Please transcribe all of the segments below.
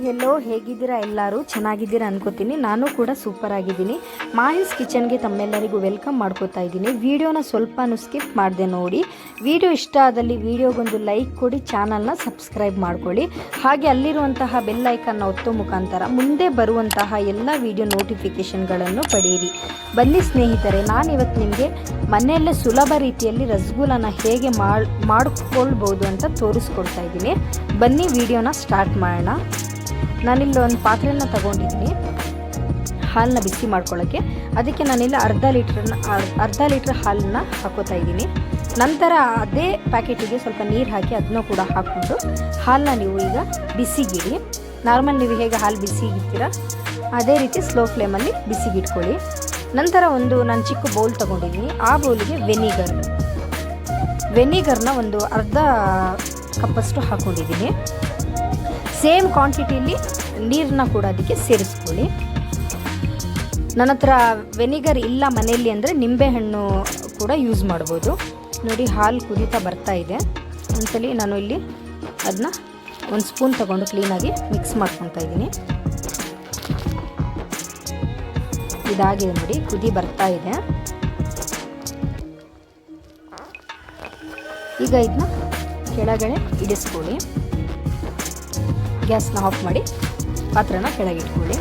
Hello, ಹೇಗಿದ್ದೀರಾ? ಎಲ್ಲರೂ ಚೆನ್ನಾಗಿದ್ದೀರಾ ಅನ್ಕೋತೀನಿ. ನಾನು ಕೂಡ ಸೂಪರ್ ಆಗಿದ್ದೀನಿ. ಮಾಹಿಸ್ ಕಿಚನ್ಗೆ ತಮ್ಮೆಲ್ಲರಿಗೂ ವೆಲ್ಕಮ್ ಮಾಡ್ಕೋತಾ ಇದ್ದೀನಿ. ವಿಡಿಯೋನ ಸ್ವಲ್ಪನೂ ಸ್ಕಿಪ್ ಮಾಡಿದೆ ನೋಡಿ. ವಿಡಿಯೋ ಇಷ್ಟ ಆದಲ್ಲಿ ವಿಡಿಯೋಗೊಂದು ಲೈಕ್ ಕೊಡಿ, ಚಾನಲ್ನ ಸಬ್ಸ್ಕ್ರೈಬ್ ಮಾಡ್ಕೊಳ್ಳಿ. ಹಾಗೆ ಅಲ್ಲಿರುವಂತಹ ಬೆಲ್ ಐಕನ್ನ ಒತ್ತೋ ಮುಖಾಂತರ ಮುಂದೆ ಬರುವಂತಹ ಎಲ್ಲ ವಿಡಿಯೋ ನೋಟಿಫಿಕೇಷನ್ಗಳನ್ನು ಪಡೆಯಿರಿ. ಬನ್ನಿ ಸ್ನೇಹಿತರೆ, ನಾನಿವತ್ತು ನಿಮಗೆ ಮನೆಯಲ್ಲೇ ಸುಲಭ ರೀತಿಯಲ್ಲಿ ರಸಗುಲ್ಲನ ಹೇಗೆ ಮಾಡ್ಕೊಳ್ಬೋದು ಅಂತ ತೋರಿಸ್ಕೊಡ್ತಾ ಇದ್ದೀನಿ. ಬನ್ನಿ ವಿಡಿಯೋನ ಸ್ಟಾರ್ಟ್ ಮಾಡೋಣ. ನಾನಿಲ್ಲಿ ಒಂದು ಪಾತ್ರೆಯನ್ನು ತಗೊಂಡಿದ್ದೀನಿ ಹಾಲನ್ನ ಬಿಸಿ ಮಾಡ್ಕೊಳ್ಳೋಕ್ಕೆ. ಅದಕ್ಕೆ ನಾನಿಲ್ಲಿ ಅರ್ಧ ಲೀಟ್ರ್ ಹಾಲನ್ನ ಹಾಕೋತಾ ಇದ್ದೀನಿ. ನಂತರ ಅದೇ ಪ್ಯಾಕೆಟಿಗೆ ಸ್ವಲ್ಪ ನೀರು ಹಾಕಿ ಅದನ್ನೂ ಕೂಡ ಹಾಕ್ಕೊಂಡು ಹಾಲನ್ನ ನೀವು ಈಗ ಬಿಸಿಗಿಡಿ. ನಾರ್ಮಲ್ ನೀವು ಹೇಗೆ ಹಾಲು ಬಿಸಿಗಿಡ್ತೀರ ಅದೇ ರೀತಿ ಸ್ಲೋ ಫ್ಲೇಮಲ್ಲಿ ಬಿಸಿಗಿಟ್ಕೊಳ್ಳಿ. ನಂತರ ನಾನು ಚಿಕ್ಕ ಬೌಲ್ ತೊಗೊಂಡಿದ್ದೀನಿ. ಆ ಬೌಲಿಗೆ ವೆನಿಗರ್ನ ಒಂದು ಅರ್ಧ ಕಪ್ಪಷ್ಟು ಹಾಕ್ಕೊಂಡಿದ್ದೀನಿ. ಸೇಮ್ ಕ್ವಾಂಟಿಟಿಯಲ್ಲಿ ನೀರನ್ನ ಕೂಡ ಅದಕ್ಕೆ ಸೇರಿಸ್ಕೊಳ್ಳಿ. ನನ್ನ ಹತ್ರ ವೆನಿಗರ್ ಇಲ್ಲ ಮನೆಯಲ್ಲಿ ಅಂದರೆ ನಿಂಬೆಹಣ್ಣು ಕೂಡ ಯೂಸ್ ಮಾಡ್ಬೋದು. ನೋಡಿ, ಹಾಲು ಕುದೀತಾ ಬರ್ತಾ ಇದೆ. ಒಂದ್ಸಲಿ ನಾನು ಇಲ್ಲಿ ಅದನ್ನ ಒಂದು ಸ್ಪೂನ್ ತಗೊಂಡು ಕ್ಲೀನಾಗಿ ಮಿಕ್ಸ್ ಮಾಡ್ಕೊತಾ ಇದ್ದೀನಿ. ಇದಾಗಿದೆ ನೋಡಿ, ಕುದಿ ಬರ್ತಾ ಇದೆ. ಈಗ ಇದನ್ನ ಕೆಳಗಡೆ ಇಡಿಸ್ಕೊಳ್ಳಿ. ಗ್ಯಾಸ್ನ ಆಫ್ ಮಾಡಿ ಪಾತ್ರನ ಕೆಳಗೆ ಇಟ್ಕೊಳ್ಳಿ.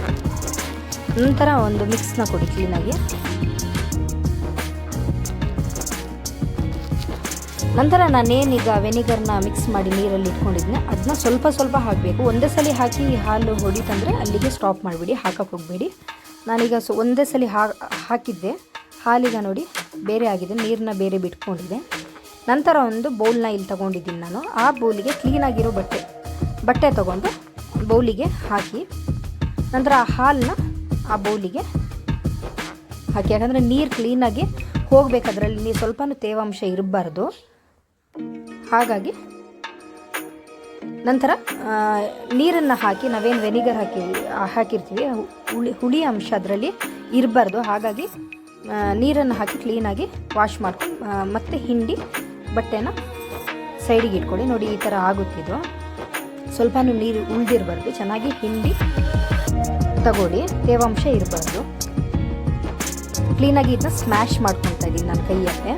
ನಂತರ ಒಂದು ಮಿಕ್ಸ್ನ ಕೊಡಿ ಕ್ಲೀನಾಗಿ. ನಂತರ ನಾನೇನೀಗ ವೆನಿಗರ್ನ ಮಿಕ್ಸ್ ಮಾಡಿ ನೀರಲ್ಲಿ ಇಟ್ಕೊಂಡಿದ್ದೀನಿ ಅದನ್ನ ಸ್ವಲ್ಪ ಸ್ವಲ್ಪ ಹಾಕಬೇಕು. ಒಂದೇ ಸಲ ಹಾಕಿ ಹಾಲು ಹೊಡಿತಂದರೆ ಅಲ್ಲಿಗೆ ಸ್ಟಾಪ್ ಮಾಡಿಬಿಡಿ, ಹಾಕಕ್ಕೆ ಹೋಗಬೇಡಿ. ನಾನೀಗ ಒಂದೇ ಸಲ ಹಾಕಿದ್ದೆ, ಹಾಲೀಗ ನೋಡಿ ಬೇರೆ ಆಗಿದೆ, ನೀರನ್ನ ಬೇರೆ ಬಿಟ್ಕೊಂಡಿದೆ. ನಂತರ ಒಂದು ಬೌಲ್ನ ಇಲ್ಲಿ ತೊಗೊಂಡಿದ್ದೀನಿ ನಾನು. ಆ ಬೌಲಿಗೆ ಕ್ಲೀನಾಗಿರೋ ಬಟ್ಟೆ ತೊಗೊಂಡು ಬೌಲಿಗೆ ಹಾಕಿ ನಂತರ ಆ ಹಾಲನ್ನ ಆ ಬೌಲಿಗೆ ಹಾಕಿ. ಯಾಕಂದರೆ ನೀರು ಕ್ಲೀನಾಗಿ ಹೋಗಬೇಕು, ಅದರಲ್ಲಿ ನೀರು ಸ್ವಲ್ಪನೂ ತೇವಾಂಶ ಇರಬಾರ್ದು. ಹಾಗಾಗಿ ನಂತರ ನೀರನ್ನು ಹಾಕಿ, ನಾವೇನು ವೆನಿಗರ್ ಹಾಕಿರ್ತೀವಿ ಹುಳಿ ಅಂಶ ಅದರಲ್ಲಿ ಇರಬಾರ್ದು. ಹಾಗಾಗಿ ನೀರನ್ನು ಹಾಕಿ ಕ್ಲೀನಾಗಿ ವಾಶ್ ಮಾಡ್ಕೊಂಡು ಮತ್ತೆ ಹಿಂಡಿ ಬಟ್ಟೆನ ಸೈಡಿಗೆ ಇಟ್ಕೊಳ್ಳಿ. ನೋಡಿ, ಈ ಥರ ಆಗುತ್ತಿದ್ದು. ಸ್ವಲ್ಪನೂ ನೀರು ಉಳಿದಿರಬಾರ್ದು, ಚೆನ್ನಾಗಿ ಹಿಂಡಿ ತಗೊಳ್ಳಿ, ತೇವಾಂಶ ಇರಬಾರ್ದು. ಕ್ಲೀನಾಗಿ ಇದನ್ನ ಸ್ಮ್ಯಾಶ್ ಮಾಡ್ಕೊತಾ ಇದ್ದೀನಿ ನಾನು ಕೈಯಲ್ಲೇ.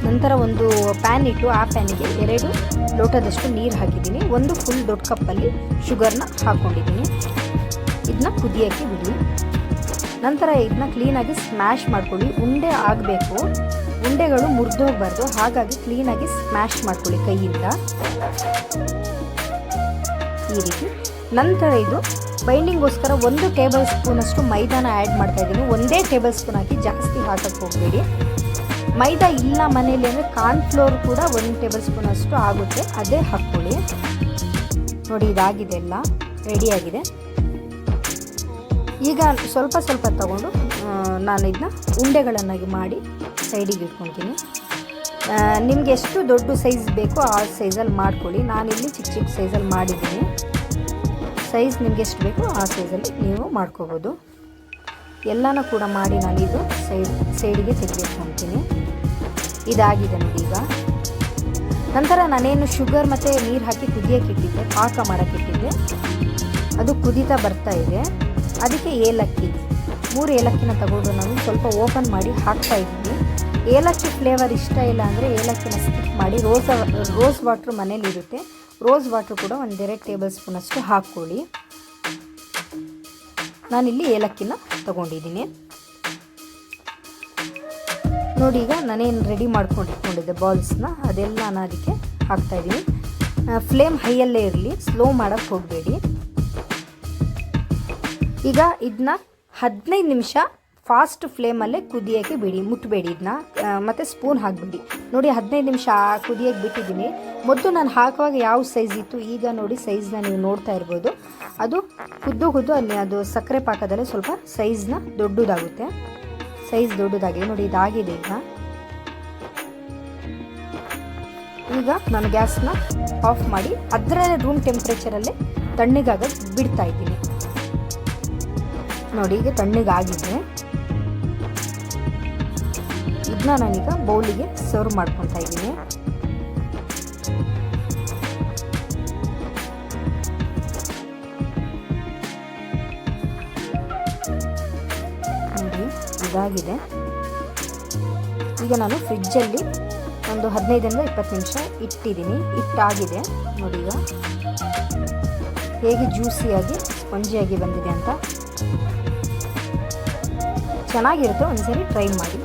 ನಂತರ ಒಂದು ಪ್ಯಾನ್ ಇಟ್ಟು ಆ ಪ್ಯಾನಿಗೆ 2 ಲೋಟದಷ್ಟು ನೀರು ಹಾಕಿದ್ದೀನಿ. ಒಂದು ಫುಲ್ ದೊಡ್ಡ ಕಪ್ಪಲ್ಲಿ ಶುಗರ್ನ ಹಾಕ್ಕೊಂಡಿದ್ದೀನಿ. ಇದನ್ನ ಕುದಿಯೋಕ್ಕೆ ಬಿಡಿ. ನಂತರ ಇದನ್ನ ಕ್ಲೀನಾಗಿ ಸ್ಮ್ಯಾಶ್ ಮಾಡ್ಕೊಳ್ಳಿ. ಉಂಡೆ ಆಗಬೇಕು, ಉಂಡೆಗಳು ಮುರಿದೋಗ್ಬಾರ್ದು. ಹಾಗಾಗಿ ಕ್ಲೀನಾಗಿ ಸ್ಮ್ಯಾಶ್ ಮಾಡ್ಕೊಳ್ಳಿ ಕೈಯಿಂದ ಈ ರೀತಿ. ನಂತರ ಇದು ಬೈಂಡಿಂಗೋಸ್ಕರ 1 ಟೇಬಲ್ ಸ್ಪೂನಷ್ಟು ಮೈದಾನ ಆ್ಯಡ್ ಮಾಡ್ತಾಯಿದ್ದೀನಿ. 1 ಟೇಬಲ್ ಸ್ಪೂನ್ ಹಾಕಿ, ಜಾಸ್ತಿ ಹಾಕಕ್ಕೆ ಹೋಗಬೇಡಿ. ಮೈದಾ ಇಲ್ಲ ಮನೆಯಲ್ಲಿ ಅಂದರೆ ಕಾರ್ನ್ಫ್ಲೋರ್ ಕೂಡ 1 ಟೇಬಲ್ ಸ್ಪೂನಷ್ಟು ಆಗುತ್ತೆ, ಅದೇ ಹಾಕ್ಕೊಳ್ಳಿ. ನೋಡಿ, ಇದಾಗಿದೆ, ಎಲ್ಲ ರೆಡಿಯಾಗಿದೆ. ಈಗ ಸ್ವಲ್ಪ ಸ್ವಲ್ಪ ತಗೊಂಡು ನಾನು ಇದನ್ನ ಉಂಡೆಗಳನ್ನಾಗಿ ಮಾಡಿ ಸೈಡಿಗೆ ಇಟ್ಕೊತೀನಿ. ನಿಮಗೆ ಎಷ್ಟು ದೊಡ್ಡ ಸೈಜ್ ಬೇಕೋ ಆ ಸೈಜಲ್ಲಿ ಮಾಡ್ಕೊಳ್ಳಿ. ನಾನಿಲ್ಲಿ ಚಿಕ್ಕ ಚಿಕ್ಕ ಸೈಜಲ್ಲಿ ಮಾಡಿದ್ದೀನಿ. ಸೈಜ್ ನಿಮಗೆ ಎಷ್ಟು ಬೇಕೋ ಆ ಸೈಜಲ್ಲಿ ನೀವು ಮಾಡ್ಕೋಬೋದು. ಎಲ್ಲನೂ ಕೂಡ ಮಾಡಿ ನಾನಿದು ಸೈಡಿಗೆ ತೆಗೆದಿಟ್ಕೊತೀನಿ. ಇದಾಗಿದೆ ನೋಡಿ ಈಗ. ನಂತರ ನಾನೇನು ಶುಗರ್ ಮತ್ತು ನೀರು ಹಾಕಿ ಕುದಿಯೋಕೆ ಇಟ್ಟಿದ್ದೆ, ಪಾಕ ಮಾಡೋಕ್ಕೆ ಇಟ್ಟಿದ್ದೆ, ಅದು ಕುದೀತಾ ಬರ್ತಾ ಇದೆ. ಅದಕ್ಕೆ 3 ಏಲಕ್ಕಿನ ತಗೊಂಡು ನಾನು ಸ್ವಲ್ಪ ಓಪನ್ ಮಾಡಿ ಹಾಕ್ತಾ ಇದ್ದೀನಿ. ಏಲಕ್ಕಿ ಫ್ಲೇವರ್ ಇಷ್ಟ ಇಲ್ಲ ಅಂದರೆ ಏಲಕ್ಕಿನ ಸ್ಕಿಪ್ ಮಾಡಿ. ರೋಸ್ ವಾಟ್ರ್ ಮನೇಲಿರುತ್ತೆ, ರೋಸ್ ವಾಟ್ರ್ ಕೂಡ 1-2 ಟೇಬಲ್ ಸ್ಪೂನಷ್ಟು ಹಾಕ್ಕೊಳ್ಳಿ. ನಾನಿಲ್ಲಿ ಏಲಕ್ಕಿನ ತಗೊಂಡಿದ್ದೀನಿ. ನೋಡಿ, ಈಗ ನಾನೇನು ರೆಡಿ ಮಾಡ್ಕೊಂಡಿದ್ದೆ ಬಾಲ್ಸ್ನ ಅದೆಲ್ಲ ನಾನು ಅದಕ್ಕೆ ಹಾಕ್ತಾಯಿದ್ದೀನಿ. ಫ್ಲೇಮ್ ಹೈಯಲ್ಲೇ ಇರಲಿ, ಸ್ಲೋ ಮಾಡೋಕ್ಕೆ ಹೋಗಬೇಡಿ. ಈಗ ಇದನ್ನ 15 ನಿಮಿಷ ಫಾಸ್ಟ್ ಫ್ಲೇಮಲ್ಲೇ ಕುದಿಯೋಕ್ಕೆ ಬಿಡಿ, ಮುಟ್ಟಬೇಡಿ ಇದನ್ನ, ಮತ್ತು ಸ್ಪೂನ್ ಹಾಕಿಬಿಡಿ. ನೋಡಿ, 15 ನಿಮಿಷ ಕುದಿಯೋಕ್ಕೆ ಬಿಟ್ಟಿದ್ದೀನಿ. ಮೊದಲು ನಾನು ಹಾಕುವಾಗ ಯಾವ ಸೈಜ್ ಇತ್ತು, ಈಗ ನೋಡಿ ಸೈಜ್ನ ನೀವು ನೋಡ್ತಾ ಇರ್ಬೋದು. ಅದು ಕುದ್ದು ಅಲ್ಲಿ ಅದು ಸಕ್ಕರೆ ಪಾಕದಲ್ಲೇ ಸ್ವಲ್ಪ ಸೈಜ್ನ ದೊಡ್ಡದಾಗುತ್ತೆ. ಸೈಜ್ ದೊಡ್ಡದಾಗಿದೆ ನೋಡಿ, ಇದಾಗಿದೆ. ಈಗ ನಾನು ಗ್ಯಾಸ್ನ ಆಫ್ ಮಾಡಿ ಅದರಲ್ಲೇ ರೂಮ್ ಟೆಂಪ್ರೇಚರಲ್ಲೇ ತಣ್ಣಗಾಗ ಬಿಡ್ತಾ ಇದ್ದೀನಿ. ನೋಡಿ, ಈಗ ತಣ್ಣಗಾಗಿದೆ. ಇದನ್ನ ನಾನೀಗ ಬೌಲಿಗೆ ಸರ್ವ್ ಮಾಡ್ಕೊತಾ ಇದ್ದೀನಿ. ಇದಾಗಿದೆ. ಈಗ ನಾನು ಫ್ರಿಜ್ಜಲ್ಲಿ ಒಂದು 15ರಿಂದ 20 ನಿಮಿಷ ಇಟ್ಟಿದ್ದೀನಿ. ಇಟ್ಟಾಗಿದೆ ನೋಡಿ. ಈಗ ಹೇಗೆ ಜ್ಯೂಸಿಯಾಗಿ ಸ್ಪಂಜಿಯಾಗಿ ಬಂದಿದೆ ಅಂತ. ಚೆನ್ನಾಗಿರುತ್ತೆ, ಒಂದ್ಸರಿ ಟ್ರೈ ಮಾಡಿ.